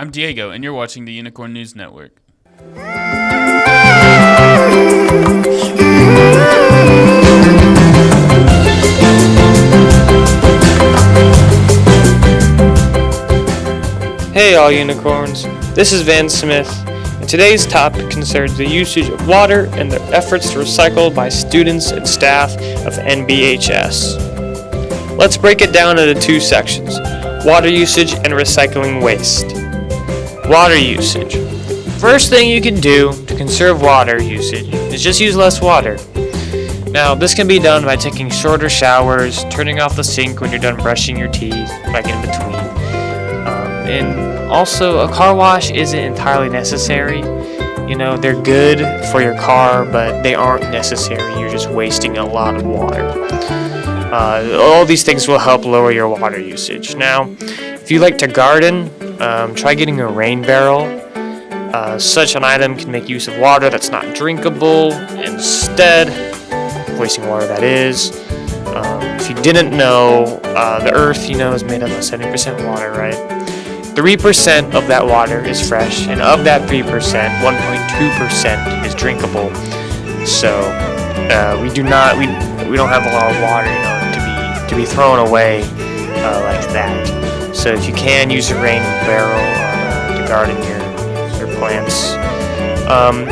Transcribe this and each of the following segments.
I'm Diego, and you're watching the Unicorn News Network. Hey all unicorns, this is Van Smith, and today's topic concerns the usage of water and their efforts to recycle by students and staff of NBHS. Let's break it down into two sections, water usage and recycling waste. Water usage. First thing you can do to conserve water usage is just use less water. Now, this can be done by taking shorter showers, turning off the sink when you're done brushing your teeth, like in between. And also, a car wash isn't entirely necessary. You know, they're good for your car, but they aren't necessary. You're just wasting a lot of water. All these things will help lower your water usage. Now, if you like to garden, try getting a rain barrel. Such an item can make use of water that's not drinkable, instead, wasting water that is. If you didn't know, the earth, is made up of 70% water, right? 3% of that water is fresh, and of that 3%, 1.2% is drinkable. So we don't have a lot of water, to be thrown away like that. So if you can use a rain barrel to garden your plants,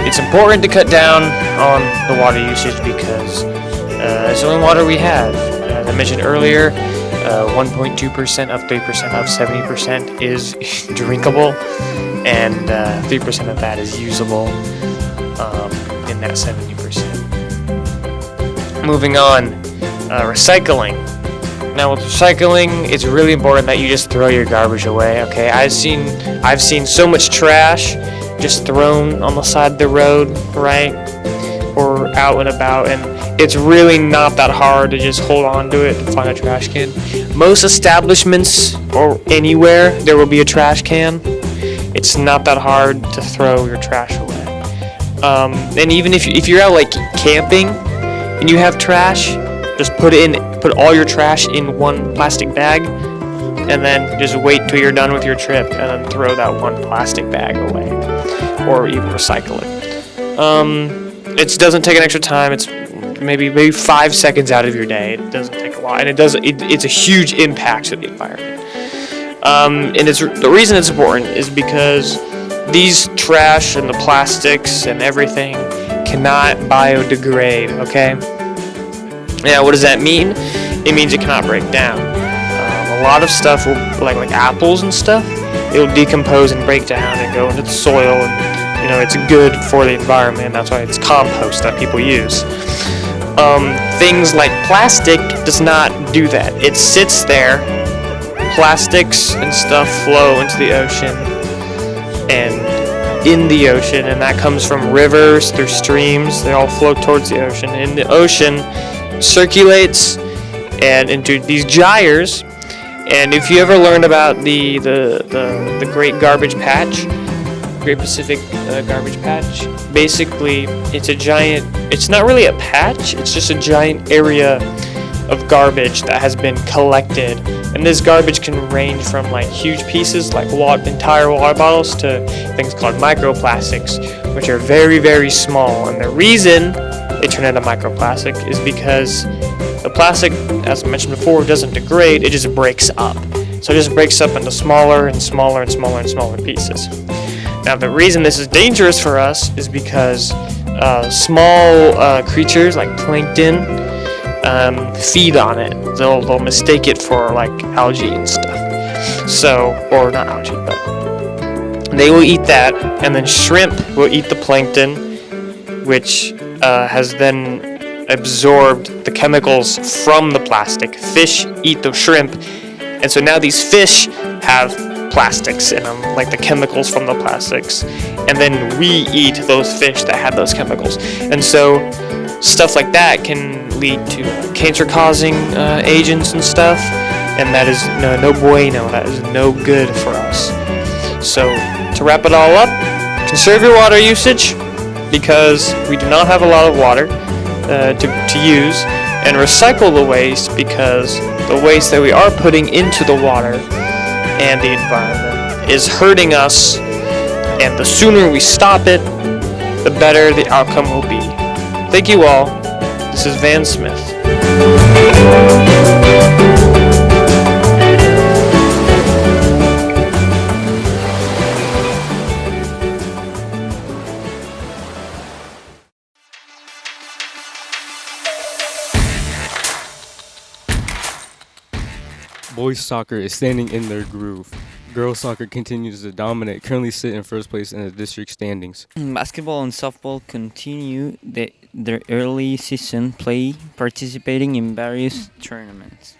it's important to cut down on the water usage because it's the only water we have. As I mentioned earlier, 1.2% of 3% of 70% is drinkable, and 3% of that is usable in that 70%. Moving on, recycling. Now with recycling, it's really important that you just throw your garbage away. Okay, I've seen so much trash just thrown on the side of the road, right, or out and about, and it's really not that hard to just hold on to it and find a trash can. Most establishments or anywhere there will be a trash can. It's not that hard to throw your trash away. And even if you're out like camping and you have trash, just put all your trash in one plastic bag, and then just wait till you're done with your trip, and then throw that one plastic bag away, or even recycle it. It doesn't take an extra time. It's maybe 5 seconds out of your day. It doesn't take a lot, and it's a huge impact to the environment. And the reason it's important is because these trash and the plastics and everything cannot biodegrade. Okay. Now, what does that mean? It means it cannot break down. A lot of stuff will, like apples and stuff, it will decompose and break down and go into the soil, and it's good for the environment. That's why it's compost that people use. Things like plastic does not do that. It sits there. Plastics and stuff flow into the ocean and in the ocean, and that comes from rivers, through streams. They all flow towards the ocean, and the ocean circulates and into these gyres. And if you ever learned about the Great Garbage Patch, Great Pacific Garbage Patch, basically it's not really a patch, it's just a giant area of garbage that has been collected. And this garbage can range from huge pieces like entire water bottles to things called microplastics, which are very, very small. And the reason they turn into microplastic is because the plastic, as I mentioned before, doesn't degrade, it just breaks up. So it just breaks up into smaller and smaller and smaller and smaller pieces. Now, the reason this is dangerous for us is because small creatures like plankton feed on it. They'll mistake it for algae and stuff. So, or not algae, but they will eat that, and then shrimp will eat the plankton, which has then absorbed the chemicals from the plastic. Fish eat the shrimp, and so now these fish have plastics in them, like the chemicals from the plastics, and then we eat those fish that have those chemicals. And so stuff like that can lead to cancer-causing agents and stuff, and that is no bueno. That is no good for us. So to wrap it all up, conserve your water usage, because we do not have a lot of water to use, and recycle the waste, because the waste that we are putting into the water and the environment is hurting us, and the sooner we stop it, the better the outcome will be. Thank you all. This is Van Smith. Boys soccer is standing in their groove. Girls soccer continues to dominate, currently sit in first place in the district standings. Basketball and softball continue their early season play, participating in various tournaments.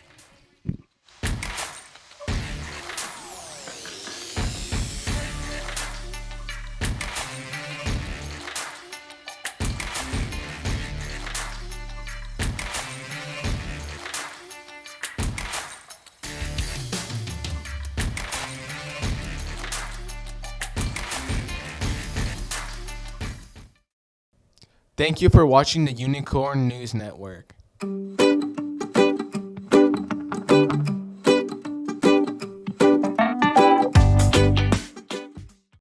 Thank you for watching the Unicorn News Network.